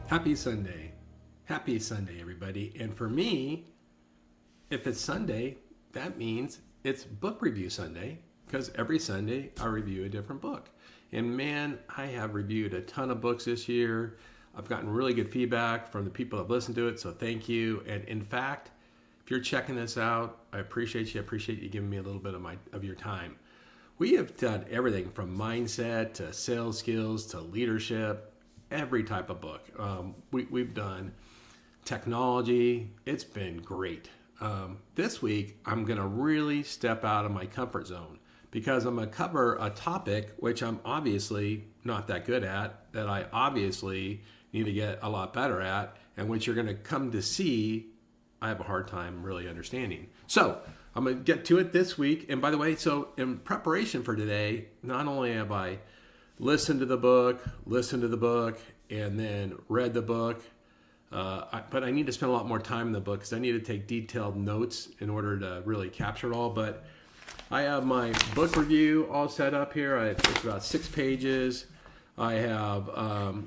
Happy Sunday. Happy Sunday, everybody. And for me, if it's Sunday, that means it's book review Sunday because every Sunday I review a different book. And man, I have reviewed a ton of books this year. I've gotten really good feedback from the people that have listened to it, so thank you. And in fact, if you're checking this out, I appreciate you. I appreciate you giving me a little bit of your time. We have done everything from mindset to sales skills to leadership, every type of book. We've done technology. It's been great. This week, I'm going to really step out of my comfort zone because I'm going to cover a topic which I'm obviously not that good at, that I obviously need to get a lot better at, and which you're going to come to see I have a hard time really understanding. So I'm going to get to it this week. And by the way, so in preparation for today, not only have I listened to the book, and then read the book, but I need to spend a lot more time in the book because I need to take detailed notes in order to really capture it all. But I have my book review all set up here. It's about 6 pages. I have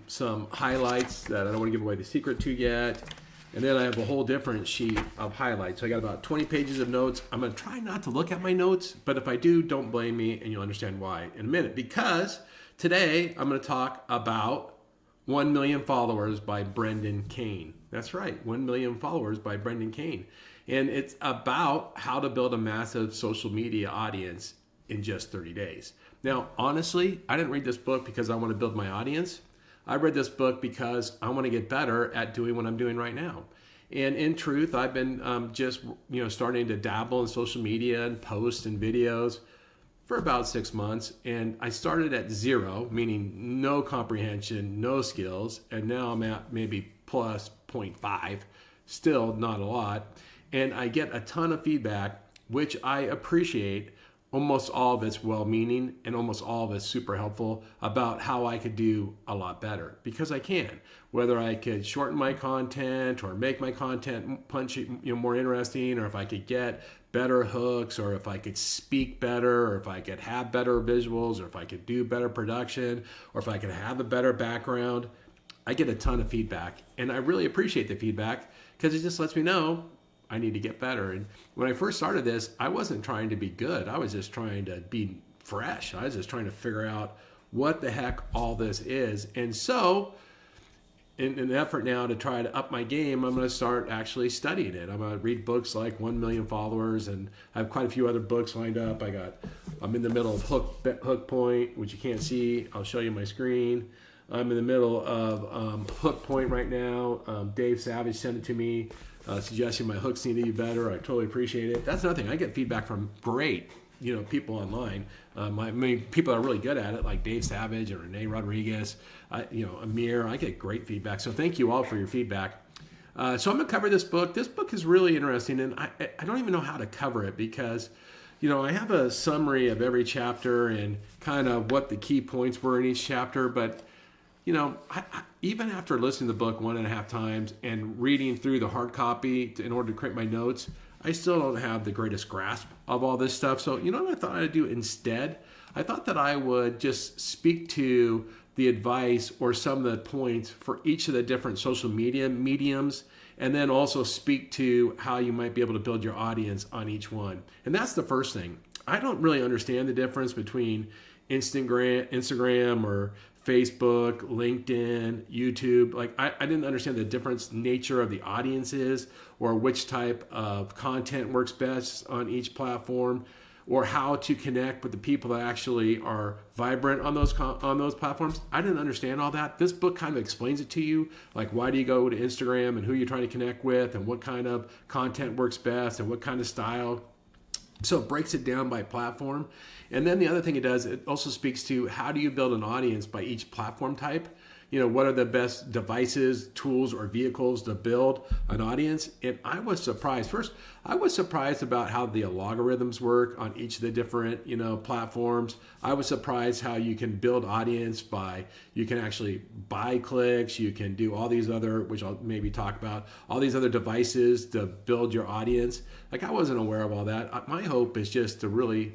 some highlights that I don't want to give away the secret to yet. And then I have a whole different sheet of highlights. So I got about 20 pages of notes. I'm going to try not to look at my notes, but if I do, don't blame me, and you'll understand why in a minute. Because today I'm going to talk about 1 Million Followers by Brendan Kane. That's right, 1 Million Followers by Brendan Kane. And it's about how to build a massive social media audience in just 30 days. Now, honestly, I didn't read this book because I want to build my audience. I read this book because I want to get better at doing what I'm doing right now. And in truth, I've been just starting to dabble in social media and post and videos for about 6 months. And I started at 0, meaning no comprehension, no skills. And now I'm at maybe plus 0.5, still not a lot. And I get a ton of feedback, which I appreciate. Almost all of it's well-meaning and almost all of it's super helpful about how I could do a lot better, because I can. Whether I could shorten my content or make my content more interesting, or if I could get better hooks, or if I could speak better, or if I could have better visuals, or if I could do better production, or if I could have a better background. I get a ton of feedback, and I really appreciate the feedback because it just lets me know I need to get better. And when I first started this, I wasn't trying to be good. I was just trying to be fresh. I was just trying to figure out what the heck all this is. And so in an effort now to try to up my game, I'm going to start actually studying it. I'm going to read books like 1 Million Followers, and I have quite a few other books lined up. I'm in the middle of Hook Point, which you can't see. I'll show you my screen. I'm in the middle of Hook Point right now. Dave Savage sent it to me. Suggesting my hooks need to be better. I totally appreciate it. That's another thing. I get feedback from great, people online. People are really good at it, like Dave Savage and Renee Rodriguez, Amir. I get great feedback. So thank you all for your feedback. So I'm going to cover this book. This book is really interesting, and I don't even know how to cover it because, I have a summary of every chapter and kind of what the key points were in each chapter, but even after listening to the book 1.5 times and reading through the hard copy in order to create my notes, I still don't have the greatest grasp of all this stuff. So, what I thought I'd do instead? I thought that I would just speak to the advice or some of the points for each of the different social media mediums, and then also speak to how you might be able to build your audience on each one. And that's the first thing. I don't really understand the difference between Instagram or Facebook, LinkedIn, YouTube. I didn't understand the difference nature of the audiences, or which type of content works best on each platform, or how to connect with the people that actually are vibrant on those platforms. I didn't understand all that. This book kind of explains it to you, like why do you go to Instagram and who you're trying to connect with and what kind of content works best and what kind of style. So it breaks it down by platform. And then the other thing it does, it also speaks to how do you build an audience by each platform type. What are the best devices, tools, or vehicles to build an audience? And I was surprised. First, I was surprised about how the algorithms work on each of the different, platforms. I was surprised how you can build audience you can actually buy clicks. You can do all these other, which I'll maybe talk about, all these other devices to build your audience. I wasn't aware of all that. My hope is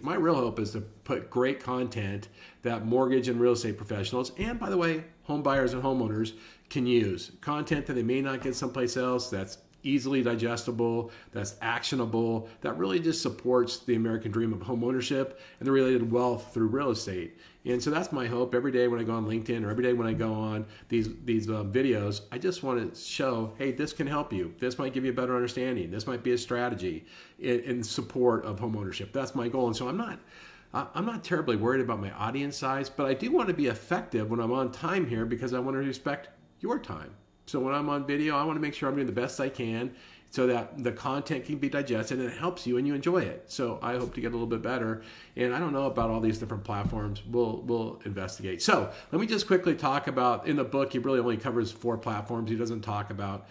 my real hope is to put great content that mortgage and real estate professionals, and by the way, home buyers and homeowners can use. Content that they may not get someplace else, that's easily digestible, that's actionable, that really just supports the American dream of home ownership and the related wealth through real estate. And so that's my hope every day when I go on LinkedIn or every day when I go on these videos. I just want to show, hey, this can help you. This might give you a better understanding. This might be a strategy in support of home ownership. That's my goal. And so I'm not terribly worried about my audience size, but I do want to be effective when I'm on time here because I want to respect your time. So when I'm on video, I want to make sure I'm doing the best I can so that the content can be digested and it helps you and you enjoy it. So I hope to get a little bit better. And I don't know about all these different platforms. We'll investigate. So let me just quickly talk about, in the book, he really only covers 4 platforms. He doesn't talk about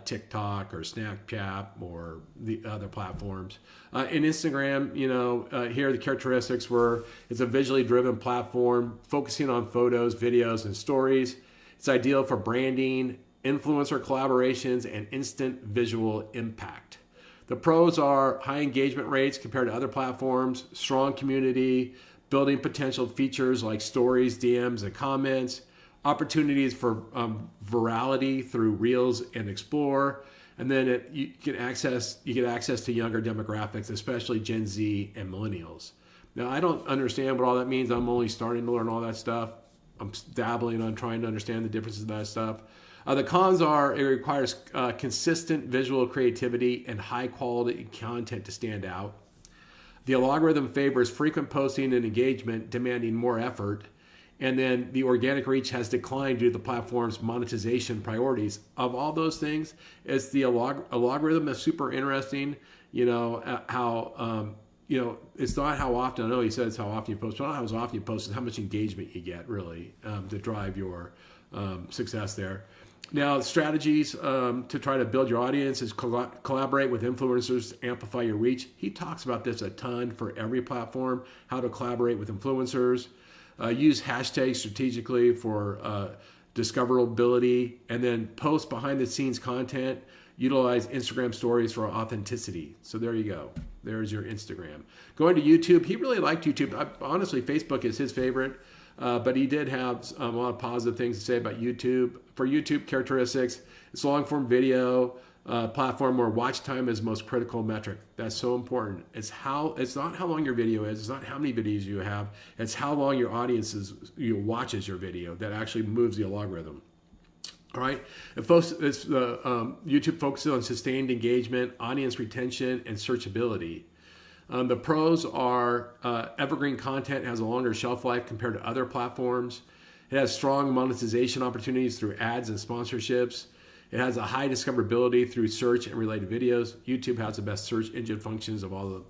TikTok or Snapchat or the other platforms. In Instagram, here the characteristics were it's a visually driven platform focusing on photos, videos, and stories. It's ideal for branding, influencer collaborations, and instant visual impact. The pros are high engagement rates compared to other platforms, strong community, building potential features like stories, DMs, and comments, opportunities for virality through Reels and Explore, and then you get access to younger demographics, especially Gen Z and millennials. Now, I don't understand what all that means. I'm only starting to learn all that stuff. I'm dabbling on trying to understand the differences of that stuff. The cons are it requires consistent visual creativity and high quality content to stand out. The algorithm favors frequent posting and engagement, demanding more effort. And then the organic reach has declined due to the platform's monetization priorities. Of all those things, it's the algorithm is super interesting. It's not how often, I know he says how often you post, but not how often you post, it's how much engagement you get, really, to drive your success there. Now, strategies to try to build your audience is collaborate with influencers to amplify your reach. He talks about this a ton for every platform, how to collaborate with influencers. Use hashtags strategically for discoverability, and then post behind-the-scenes content. Utilize Instagram stories for authenticity. So there you go. There's your Instagram. Going to YouTube, he really liked YouTube. Honestly, Facebook is his favorite, but he did have a lot of positive things to say about YouTube. For YouTube characteristics, it's long-form video platform where watch time is most critical metric. That's so important. It's not how long your video is. It's not how many videos you have. It's how long your audience watches your video that actually moves the algorithm. All right. YouTube focuses on sustained engagement, audience retention, and searchability. The pros are evergreen content has a longer shelf life compared to other platforms. It has strong monetization opportunities through ads and sponsorships. It has a high discoverability through search and related videos. YouTube has the best search engine functions of all the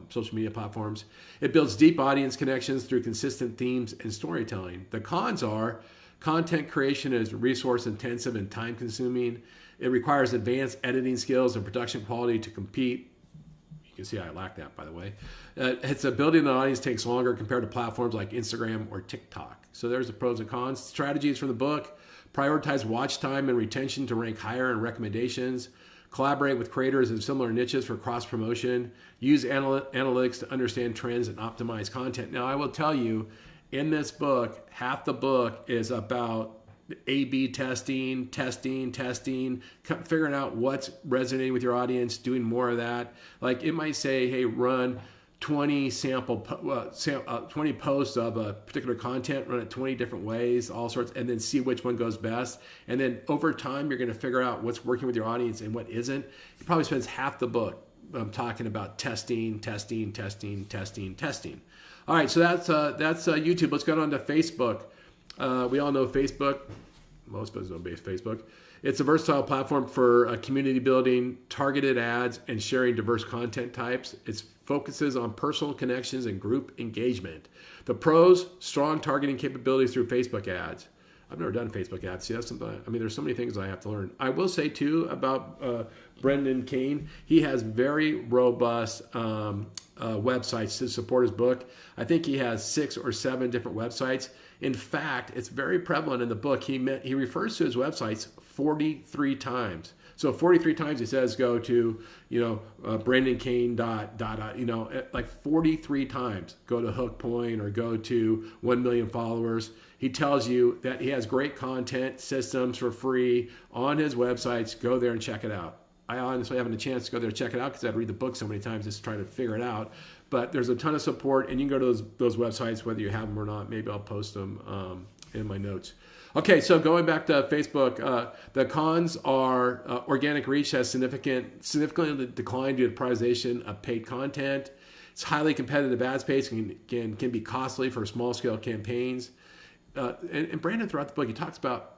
social media platforms. It builds deep audience connections through consistent themes and storytelling. The cons are content creation is resource intensive and time consuming. It requires advanced editing skills and production quality to compete. You can see I lack that, by the way. Its building an audience takes longer compared to platforms like Instagram or TikTok. So there's the pros and cons. Strategies from the book: prioritize watch time and retention to rank higher in recommendations. Collaborate with creators in similar niches for cross promotion. Use analytics to understand trends and optimize content. Now, I will tell you, in this book, half the book is about A/B testing, figuring out what's resonating with your audience, doing more of that. Like it might say, hey, run 20 20 posts of a particular content, run it 20 different ways, all sorts, and then see which one goes best. And then over time, you're going to figure out what's working with your audience and what isn't. He probably spends half the book talking about testing. All right, so that's YouTube. Let's go on to Facebook. We all know Facebook. Most of us know Facebook. It's a versatile platform for community building, targeted ads, and sharing diverse content types. It focuses on personal connections and group engagement. The pros: strong targeting capabilities through Facebook ads. I've never done Facebook ads. See, that's something. There's so many things I have to learn. I will say too about Brendan Kane. He has very robust websites to support his book. I think he has 6 or 7 different websites. In fact, it's very prevalent in the book. He refers to his websites 43 times. So 43 times he says go to, Brendan Kane like 43 times go to Hook Point or go to 1 million followers. He tells you that he has great content systems for free on his websites. Go there and check it out. I honestly haven't a chance to go there and check it out because I've read the book so many times just trying to figure it out. But there's a ton of support, and you can go to those websites whether you have them or not. Maybe I'll post them in my notes. Okay, so going back to Facebook, the cons are organic reach has significantly declined due to prioritization of paid content. It's highly competitive ad space and can be costly for small-scale campaigns. And Brandon, throughout the book, he talks about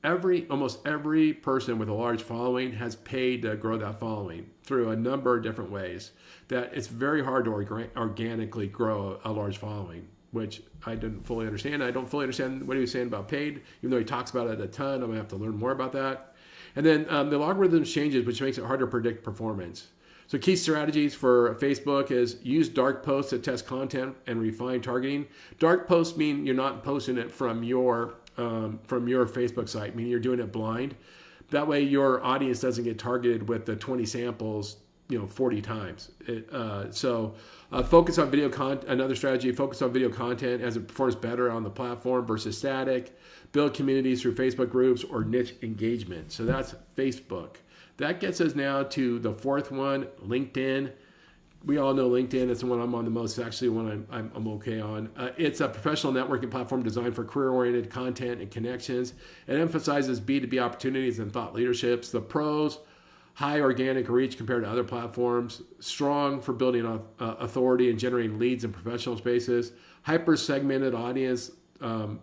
almost every person with a large following has paid to grow that following through a number of different ways. That it's very hard to organically grow a large following, which I didn't fully understand. I don't fully understand what he was saying about paid, even though he talks about it a ton. I'm going to have to learn more about that. And then the logarithm changes, which makes it hard to predict performance. So key strategies for Facebook is use dark posts to test content and refine targeting. Dark posts mean you're not posting it from your Facebook site, meaning you're doing it blind. That way your audience doesn't get targeted with the 20 samples 40 times. Focus on video content. Another strategy, focus on video content as it performs better on the platform versus static. Build communities through Facebook groups or niche engagement. So that's Facebook. That gets us now to the fourth one, LinkedIn. We all know LinkedIn. It's the one I'm on the most. It's actually one I'm okay on. It's a professional networking platform designed for career-oriented content and connections. It emphasizes B2B opportunities and thought leaderships. The pros: high organic reach compared to other platforms, strong for building authority and generating leads in professional spaces, hyper-segmented audience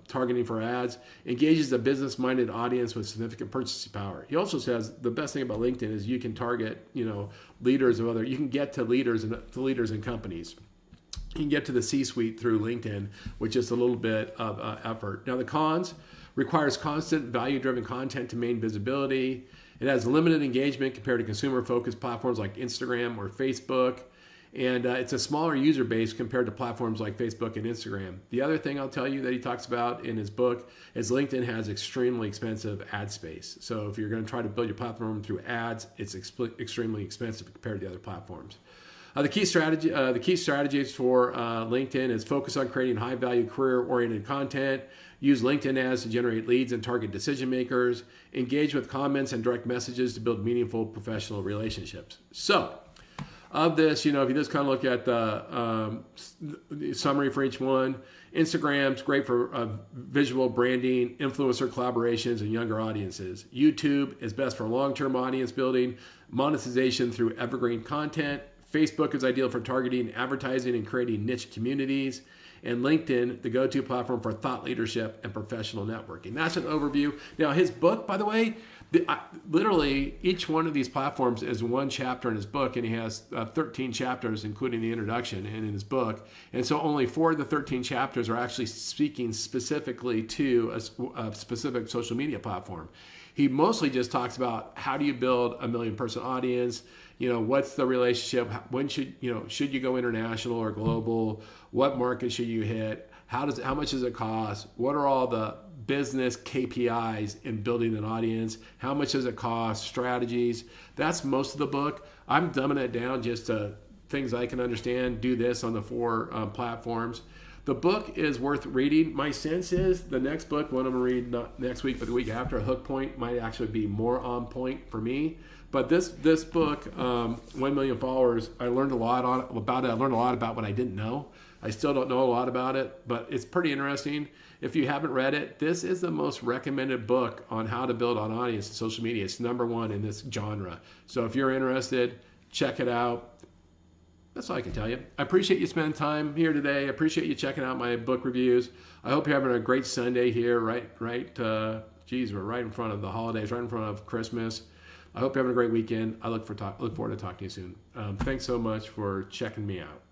targeting for ads, engages a business-minded audience with significant purchasing power. He also says the best thing about LinkedIn is you can target, leaders of you can get to leaders in companies. You can get to the C-suite through LinkedIn with just a little bit of effort. Now the cons: requires constant value-driven content to maintain visibility. It has limited engagement compared to consumer-focused platforms like Instagram or Facebook. And it's a smaller user base compared to platforms like Facebook and Instagram. The other thing I'll tell you that he talks about in his book is LinkedIn has extremely expensive ad space. So if you're going to try to build your platform through ads, it's extremely expensive compared to the other platforms. The key strategies for LinkedIn is focus on creating high-value, career-oriented content. Use LinkedIn ads to generate leads and target decision makers. Engage with comments and direct messages to build meaningful professional relationships. So, of this, if you just kind of look at the summary for each one, Instagram's great for visual branding, influencer collaborations, and younger audiences. YouTube is best for long-term audience building, monetization through evergreen content. Facebook is ideal for targeting, advertising, and creating niche communities. And LinkedIn, the go-to platform for thought leadership and professional networking. That's an overview. Now, his book, by the way, literally each one of these platforms is one chapter in his book, and he has 13 chapters, including the introduction in his book. And so only 4 of the 13 chapters are actually speaking specifically to a specific social media platform. He mostly just talks about how do you build a 1 million person audience, what's the relationship, when should you go international or global, what market should you hit, how much does it cost, what are all the business KPIs in building an audience, how much does it cost, strategies. That's most of the book. I'm dumbing it down just to things I can understand, do this on the 4 platforms. The book is worth reading. My sense is the next book, one I'm going to read not next week, but the week after, Hook Point, might actually be more on point for me. But this book, 1 Million Followers, I learned a lot about it. I learned a lot about what I didn't know. I still don't know a lot about it, but it's pretty interesting. If you haven't read it, this is the most recommended book on how to build an audience in social media. It's number 1 in this genre. So if you're interested, check it out. That's all I can tell you. I appreciate you spending time here today. I appreciate you checking out my book reviews. I hope you're having a great Sunday here, right? We're right in front of the holidays, right in front of Christmas. I hope you're having a great weekend. I look forward to talking to you soon. Thanks so much for checking me out.